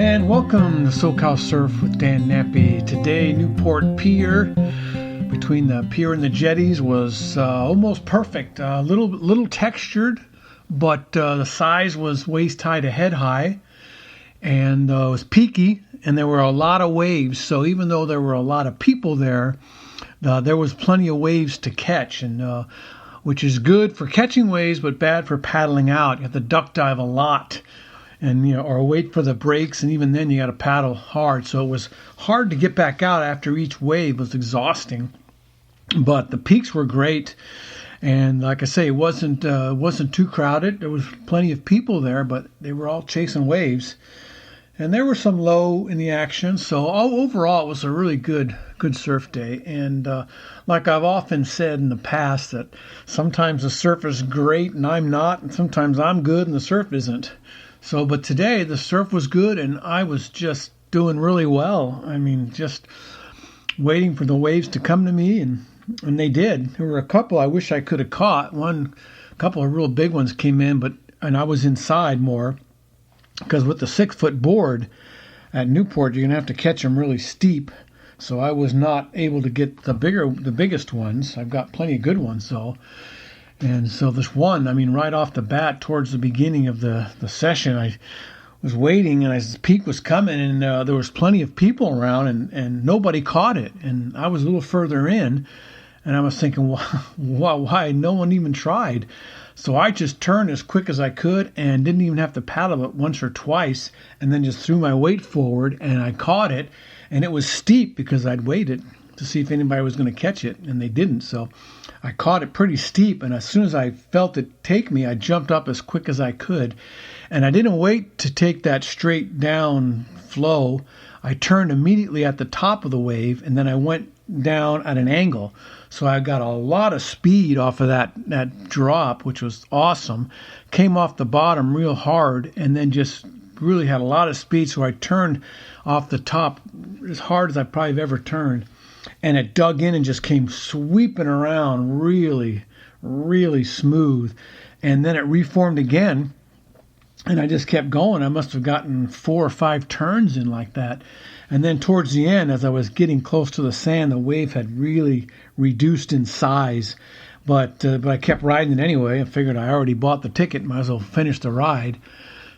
And welcome to SoCal Surf with Dan Nappy. Today, Newport Pier, between the pier and the jetties, was almost perfect. A little textured, but the size was waist high to head high, and it was peaky, and there were a lot of waves. So even though there were a lot of people there, there was plenty of waves to catch, and which is good for catching waves, but bad for paddling out. You have to duck dive a lot, and or wait for the breaks, and even then you got to paddle hard. So it was hard to get back out after each wave. It was exhausting, but the peaks were great, and like I say, it wasn't too crowded. There was plenty of people there, but they were all chasing waves, and there were some low in the action. So overall, it was a really good surf day. And like I've often said in the past, that sometimes the surf is great and I'm not, and sometimes I'm good and the surf isn't. So, but today the surf was good, and I was just doing really well. I mean, just waiting for the waves to come to me, and they did. There were a couple I wish I could have caught. A couple of real big ones came in, and I was inside more, because with the 6-foot board at Newport, you're gonna have to catch them really steep. So I was not able to get the biggest ones. I've got plenty of good ones though. And so this one, I mean, right off the bat, towards the beginning of the session, I was waiting, and as the peak was coming, and there was plenty of people around, and nobody caught it. And I was a little further in, and I was thinking, why no one even tried? So I just turned as quick as I could and didn't even have to paddle it once or twice, and then just threw my weight forward, and I caught it. And it was steep because I'd waited to see if anybody was going to catch it, and they didn't. So I caught it pretty steep, and as soon as I felt it take me, I jumped up as quick as I could. And I didn't wait to take that straight down flow. I turned immediately at the top of the wave, and then I went down at an angle. So I got a lot of speed off of that drop, which was awesome. Came off the bottom real hard, and then just really had a lot of speed. So I turned off the top as hard as I probably have ever turned. And it dug in and just came sweeping around really, really smooth. And then it reformed again, and I just kept going. I must have gotten 4 or 5 turns in like that. And then towards the end, as I was getting close to the sand, the wave had really reduced in size. But I kept riding it anyway. I figured I already bought the ticket, might as well finish the ride.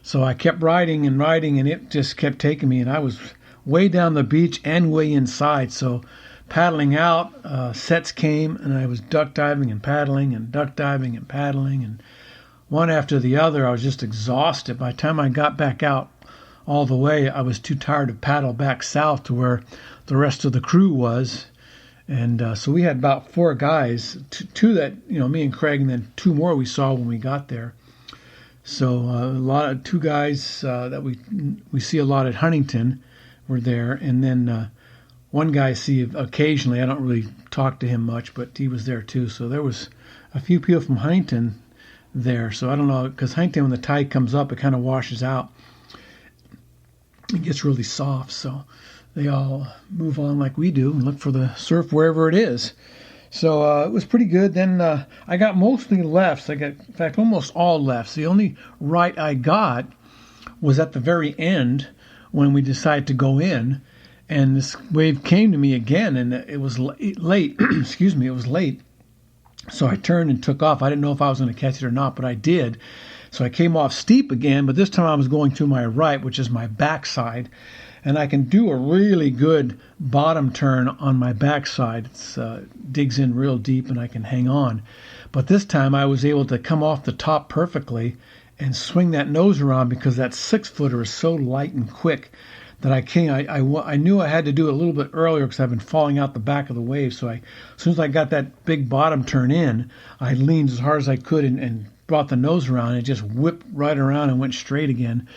So I kept riding, and it just kept taking me. And I was way down the beach and way inside. So paddling out, sets came, and I was duck diving and paddling, and duck diving and paddling, and one after the other. I was just exhausted. By the time I got back out all the way, I was too tired to paddle back south to where the rest of the crew was. And so we had about 4 guys, two that, me and Craig, and then 2 more we saw when we got there. So a lot of 2 guys that we see a lot at Huntington were there, and then one guy I see occasionally. I don't really talk to him much, but he was there too. So there was a few people from Huntington there. So I don't know, because Huntington, when the tide comes up, it kind of washes out. It gets really soft, so they all move on like we do and look for the surf wherever it is. So it was pretty good. Then I got mostly lefts. I got, in fact, almost all lefts. The only right I got was at the very end when we decided to go in. And this wave came to me again, and it was late. Excuse me, it was late. So I turned and took off. I didn't know if I was going to catch it or not, but I did. So I came off steep again, but this time I was going to my right, which is my backside. And I can do a really good bottom turn on my backside. It digs in real deep, and I can hang on. But this time I was able to come off the top perfectly and swing that nose around, because that 6-footer is so light and quick that I knew I had to do it a little bit earlier, because I've been falling out the back of the wave. So as soon as I got that big bottom turn in, I leaned as hard as I could and brought the nose around, and it just whipped right around and went straight again.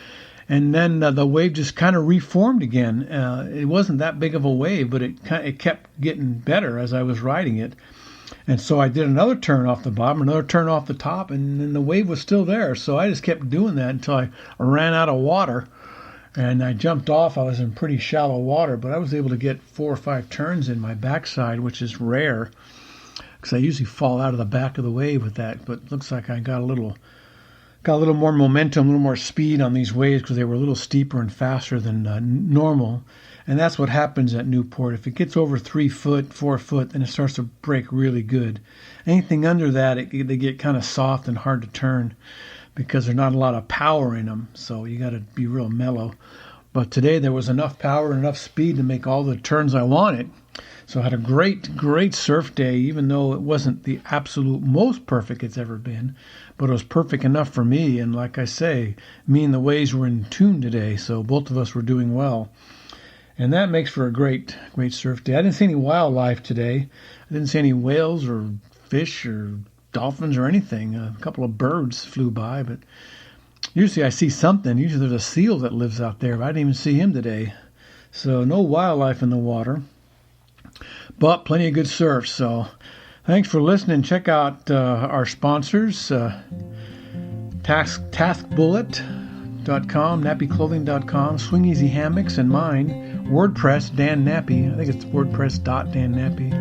And then the wave just kind of reformed again. It wasn't that big of a wave, but it kept getting better as I was riding it. And so I did another turn off the bottom, another turn off the top, and then the wave was still there. So I just kept doing that until I ran out of water. And I jumped off. I was in pretty shallow water, but I was able to get 4 or 5 turns in my backside, which is rare, because I usually fall out of the back of the wave with that. But it looks like I got a little got a little more momentum, a little more speed on these waves because they were a little steeper and faster than normal. And that's what happens at Newport. If it gets over 3 foot, 4 foot, then it starts to break really good. Anything under that, they get kind of soft and hard to turn because there's not a lot of power in them. So you got to be real mellow. But today there was enough power and enough speed to make all the turns I wanted. So I had a great surf day, even though it wasn't the absolute most perfect it's ever been. But it was perfect enough for me. And like I say, me and the waves were in tune today. So both of us were doing well. And that makes for a great surf day. I didn't see any wildlife today. I didn't see any whales or fish or dolphins or anything. A couple of birds flew by, but usually I see something. Usually there's a seal that lives out there, but I didn't even see him today. So no wildlife in the water, but plenty of good surf. So thanks for listening. Check out our sponsors, taskbullet.com, nappyclothing.com, Swing Easy Hammocks, and mine, WordPress, Dan Nappy. I think it's WordPress.dannappy.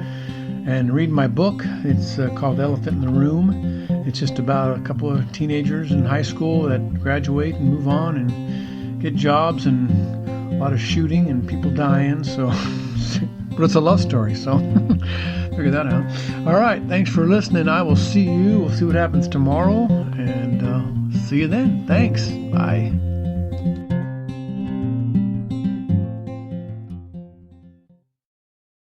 And read my book. It's called Elephant in the Room. It's just about a couple of teenagers in high school that graduate and move on and get jobs and a lot of shooting and people dying. So, but it's a love story. So figure that out. All right. Thanks for listening. I will see you. We'll see what happens tomorrow. And see you then. Thanks. Bye.